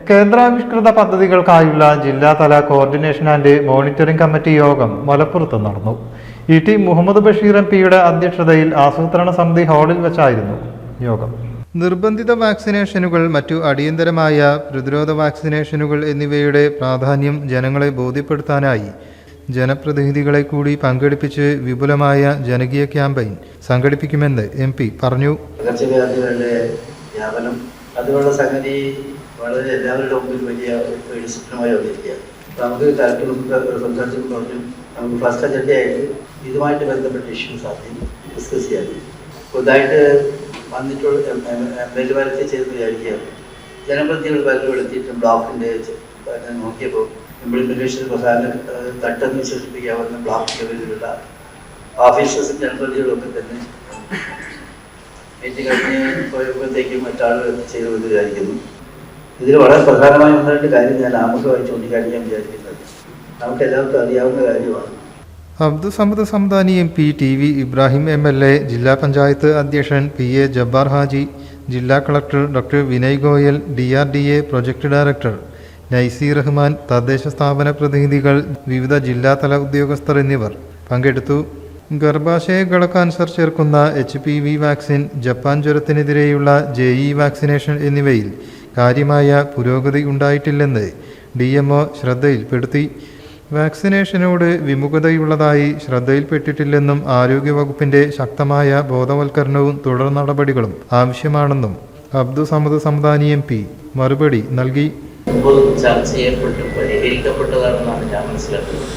കേന്ദ്രാവിഷ്കൃത പദ്ധതികൾക്കായുള്ള ജില്ലാതല coordination and monitoring committee യോഗം മലപ്പുറത്ത് നടന്നു. ഇ.ടി. മുഹമ്മദ് ബഷീർ എം.പിയുടെ അധ്യക്ഷതയിൽ ആസൂത്രണ സമിതി ഹാളിൽ വെച്ചായിരുന്നു യോഗം. നിർബന്ധിത വാക്സിനേഷനുകൾ, മറ്റു അടിയന്തരമായ പ്രതിരോധ വാക്സിനേഷനുകൾ എന്നിവയുടെ പ്രാധാന്യം ജനങ്ങളെ ബോധ്യപ്പെടുത്താനായി ജനപ്രതിനിധികളെ കൂടി പങ്കെടുപ്പിച്ച് വിപുലമായ ജനകീയ ക്യാമ്പയിൻ സംഘടിപ്പിക്കുമെന്ന് എം.പി. പറഞ്ഞു. അതുള്ള സംഗതി വളരെ എല്ലാവരുടെ മുമ്പിൽ വലിയ ഡിസിപ്ലിനുമായി വന്നിരിക്കുകയാണ്. നമുക്ക് കലക്ടർ സംസാരിച്ചപ്പോൾ പറഞ്ഞു, നമുക്ക് ഫസ്റ്റ് അജണ്ടയായിട്ട് ഇതുമായിട്ട് ബന്ധപ്പെട്ട ഇഷ്യൂസ് ആദ്യം ഡിസ്കസ് ചെയ്യാൻ. പുതുതായിട്ട് വന്നിട്ടുള്ള എംഎൽഎമാരൊക്കെ ചെയ്ത് വിചാരിക്കുകയാണ്. ജനപ്രതിനിധികൾ പലരും എത്തിയിട്ടും ബ്ലോക്കിൻ്റെ നോക്കിയപ്പോൾ ഇംപ്ലിമെൻറ്റേഷൻ പ്രധാന തട്ടെന്ന് വിശേഷിപ്പിക്കാവുന്ന ബ്ലോക്ക് ലെവലിലുള്ള ഓഫീസേഴ്സും ജനപ്രതിനിധികളൊക്കെ തന്നെ മീറ്റിംഗ് കഴിഞ്ഞ് പോയപ്പോഴത്തേക്കും മറ്റാളുകൾ ചെയ്തു എന്ന് വിചാരിക്കുന്നു. ഇതിൽ വളരെ പ്രധാനമായ ഒന്ന് രണ്ട് കാര്യം ഞാൻ ആമുഖമായി ചൂണ്ടിക്കാണിക്കാൻ വിചാരിക്കുന്നത് നമുക്ക് എല്ലാവർക്കും അറിയാവുന്ന കാര്യമാണ്. Abdul Samad Samadani MP, TV. Ibrahim MLA, ജില്ലാ പഞ്ചായത്ത് അധ്യക്ഷൻ പി.എ. ജബ്ബാർ ഹാജി, ജില്ലാ collector doctor Vinay Goyal, DRDA project director Nicy Rahman, തദ്ദേശ സ്ഥാപന പ്രതിനിധികൾ, വിവിധ ജില്ലാതല ഉദ്യോഗസ്ഥർ എന്നിവർ പങ്കെടുത്തു. ഗർഭാശയ കാൻസർ ചേർക്കുന്ന HPV വാക്സിൻ, ജപ്പാൻ ജ്വരത്തിനെതിരെയുള്ള JE വാക്സിനേഷൻ എന്നിവയിൽ കാര്യമായ പുരോഗതി ഉണ്ടായിട്ടില്ലെന്ന് DMO ശ്രദ്ധയിൽപ്പെടുത്തി. വാക്സിനേഷനോട് വിമുഖതയുള്ളതായി ശ്രദ്ധയിൽപ്പെട്ടിട്ടില്ലെന്നും ആരോഗ്യവകുപ്പിന്റെ ശക്തമായ ബോധവൽക്കരണവും തുടർ നടപടികളും ആവശ്യമാണെന്നും അബ്ദുൽ സമദ് സമദാനി MP മറുപടി നൽകി. ചർച്ച ചെയ്യപ്പെട്ട് പരിഹരിക്കപ്പെട്ടതാണെന്നാണ് ഞാൻ മനസ്സിലാക്കുന്നത്.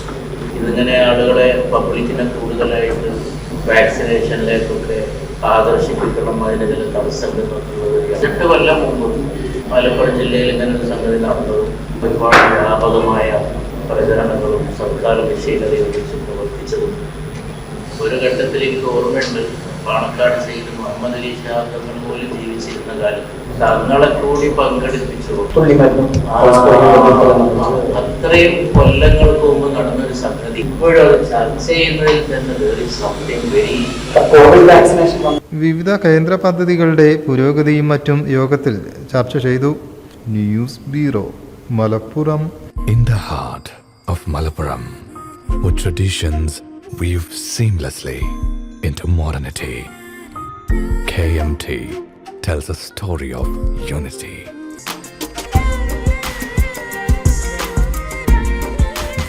ഇതിങ്ങനെ ആളുകളെ പബ്ലിക്കിനെ കൂടുതലായിട്ട് വാക്സിനേഷനിലേക്കൊക്കെ ആകർഷിപ്പിക്കണം, അതിന് ചില തടസ്സങ്ങളുള്ളത് 8 കൊല്ലം മുമ്പ് മലപ്പുറം ജില്ലയിൽ ഇങ്ങനെ ഒരു സംഗതി നടന്നതും ഒരുപാട് വ്യാപകമായ പ്രചരണങ്ങളും സർക്കാർ വിശീലതയെ കുറിച്ച് പ്രവർത്തിച്ചതും ഒരു ഘട്ടത്തിൽ എനിക്ക് ഓർമ്മയുണ്ട്. പാണക്കാട് ചെയ്ത് മുഹമ്മദ് അലി ഷാഹ് തങ്ങൾ പോലും ജീവിച്ചിരുന്ന കാലത്ത് തങ്ങളെ കൂടി പങ്കെടുപ്പിച്ചു. അത്രയും കൊല്ലങ്ങൾക്ക് മുമ്പ് നടന്നൊരു സംഗതി ഇപ്പോഴും അത് ചർച്ച ചെയ്യുന്നതിൽ തന്നെ സംതിങ് വെരി. വിവിധ കേന്ദ്ര പദ്ധതികളുടെ പുരോഗതിയും മറ്റും യോഗത്തിൽ ചർച്ച ചെയ്തു. News bureau, Malappuram. In the heart of Malappuram, with traditions weave seamlessly into modernity, KMT tells a story of unity.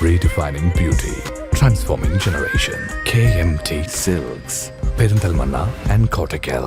Redefining beauty, transforming generation. KMT Silks, Perinthalmanna and Kottakkal.